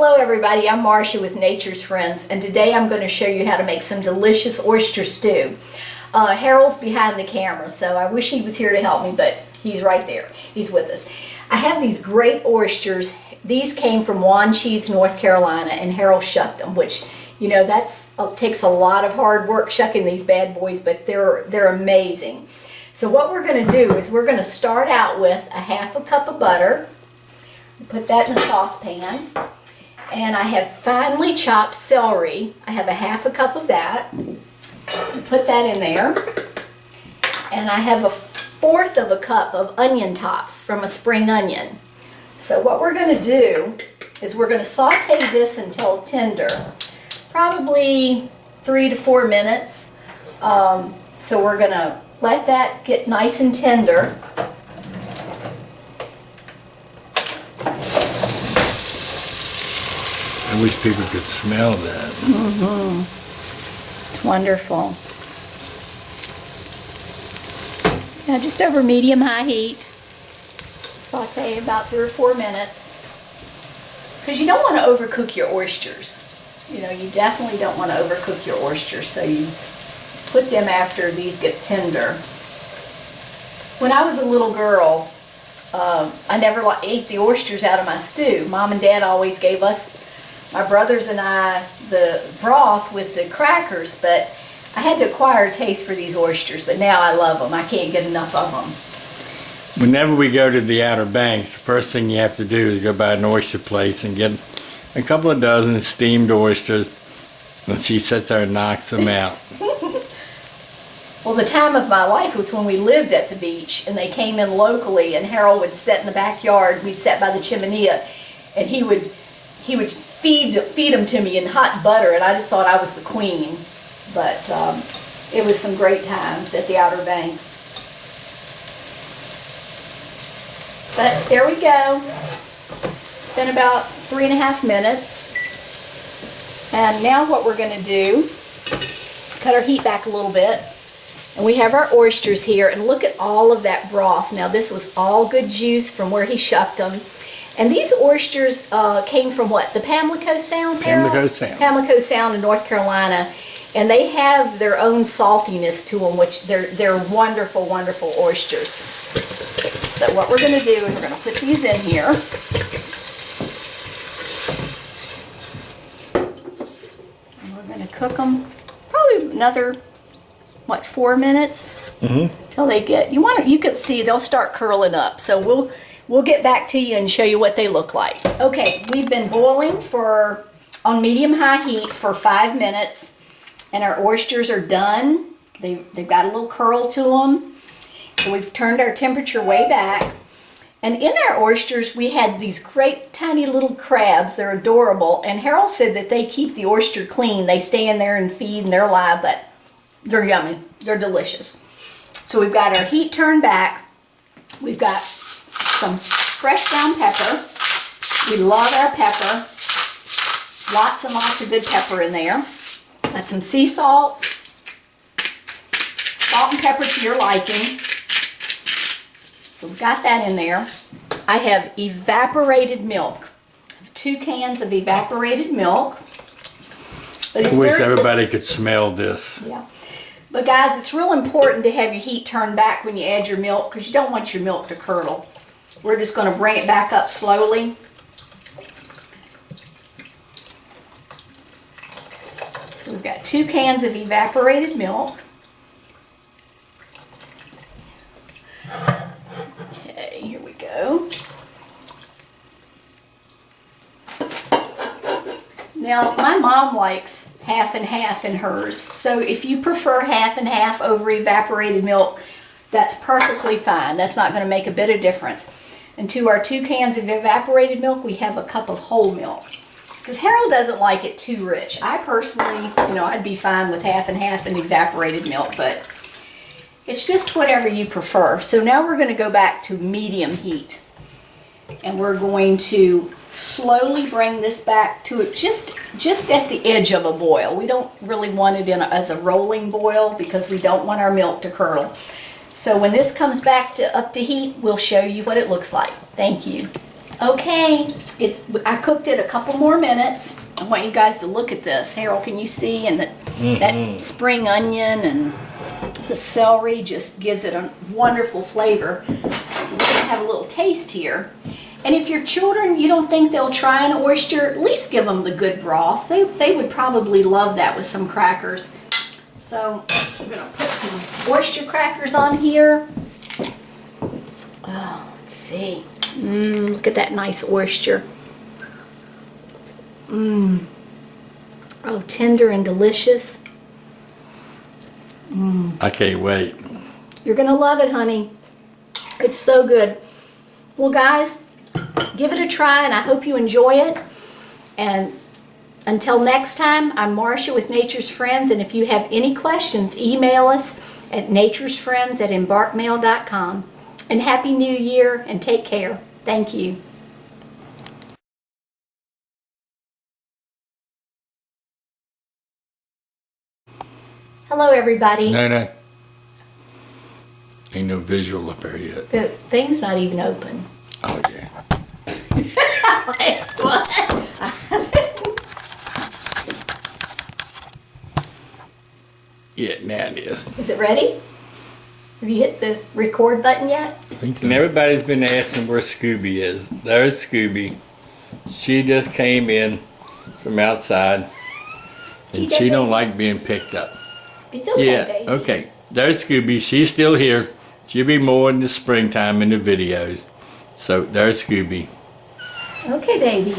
Hello everybody, I'm Marcia with Nature's Friends, and today I'm going to show you how to make some delicious oyster stew. Harold's behind the camera, so I wish he was here to help me, but he's right there. He's with us. I have these great oysters. These came from Wanchese, North Carolina, and Harold shucked them, which, you know, takes a lot of hard work shucking these bad boys, but they're amazing. So what we're going to do is we're going to start out with a half a cup of butter. Put that in a saucepan. And I have finely chopped celery. I have a half a cup of that. Put that in there. And I have a fourth of a cup of onion tops from a spring onion. So what we're going to do is we're going to saute this until tender. Probably 3 to 4 minutes. So we're going to let that get nice and tender. I wish people could smell that. Mm-hmm. It's wonderful. Now just over medium-high heat. Saute about 3 or 4 minutes. Because you don't want to overcook your oysters. You know, you definitely don't want to overcook your oysters, so you put them after these get tender. When I was a little girl, I never ate the oysters out of my stew. Mom and Dad always gave us, my brothers and I, the broth with the crackers, but I had to acquire a taste for these oysters, but now I love them. I can't get enough of them. Whenever we go to the Outer Banks, the first thing you have to do is go by an oyster place and get a couple of dozen steamed oysters, and she sits there and knocks them out. Well, the time of my life was when we lived at the beach, and they came in locally, and Harold would sit in the backyard. We'd sit by the chimenea, and he would feed them to me in hot butter, and I just thought I was the queen. But it was some great times at the Outer Banks. But there we go. It's been about 3.5 minutes. And now what we're going to do, cut our heat back a little bit. And we have our oysters here, and look at all of that broth. Now this was all good juice from where he shucked them. And these oysters came from what? The Pamlico Sound, Harold? Pamlico Sound. Pamlico Sound in North Carolina. And they have their own saltiness to them, which they're wonderful, wonderful oysters. So what we're going to do is we're going to put these in here. And we're going to cook them probably another, what, 4 minutes? Mm-hmm. Till they get, you can see they'll start curling up. So we'll get back to you and show you what they look like. Okay, we've been boiling on medium-high heat for 5 minutes. And our oysters are done. They've got a little curl to them. So we've turned our temperature way back. And in our oysters, we had these great tiny little crabs. They're adorable. And Harold said that they keep the oyster clean. They stay in there and feed and they're alive, but they're yummy. They're delicious. So we've got our heat turned back. We've got some fresh ground pepper. We love our pepper. Lots and lots of good pepper in there. Got some sea salt, salt and pepper to your liking. So we've got that in there. I have evaporated milk. I have 2 cans of evaporated milk. But I wish everybody could smell this. Yeah. But guys, it's real important to have your heat turned back when you add your milk, because you don't want your milk to curdle. We're just going to bring it back up slowly. We've got 2 cans of evaporated milk. Okay, here we go. Now, my mom likes half and half in hers. So if you prefer half and half over evaporated milk, that's perfectly fine. That's not going to make a bit of difference. And to our 2 cans of evaporated milk, we have a cup of whole milk. Because Harold doesn't like it too rich. I personally, you know, I'd be fine with half and half in evaporated milk, but it's just whatever you prefer. So now we're going to go back to medium heat. And we're going to slowly bring this back to just at the edge of a boil. We don't really want it as a rolling boil because we don't want our milk to curdle. So when this comes back up to heat, we'll show you what it looks like. Thank you. Okay, I cooked it a couple more minutes. I want you guys to look at this. Harold, can you see? And that spring onion and the celery just gives it a wonderful flavor. So we're gonna have a little taste here. And if your children, you don't think they'll try an oyster, at least give them the good broth. They would probably love that with some crackers. So I'm gonna put some oyster crackers on here. Oh, let's see. Look at that nice oyster. Oh, tender and delicious. I can't wait. You're gonna love it, honey. It's so good. Well, guys, give it a try, and I hope you enjoy it. And until next time, I'm Marcia with Nature's Friends, and if you have any questions, email us at naturesfriends@embarkmail.com. And Happy New Year, and take care. Thank you. Hello, everybody. No. Ain't no visual up there yet. The thing's not even open. Oh, yeah. What? Yeah, now it is. Is it ready? Have you hit the record button yet? And everybody's been asking where Scooby is. There's Scooby. She just came in from outside, and she don't like being picked up. It's okay, Yeah, baby. okay. There's Scooby. She's still here. She'll be more in the springtime in the videos. So there's Scooby. Okay, baby.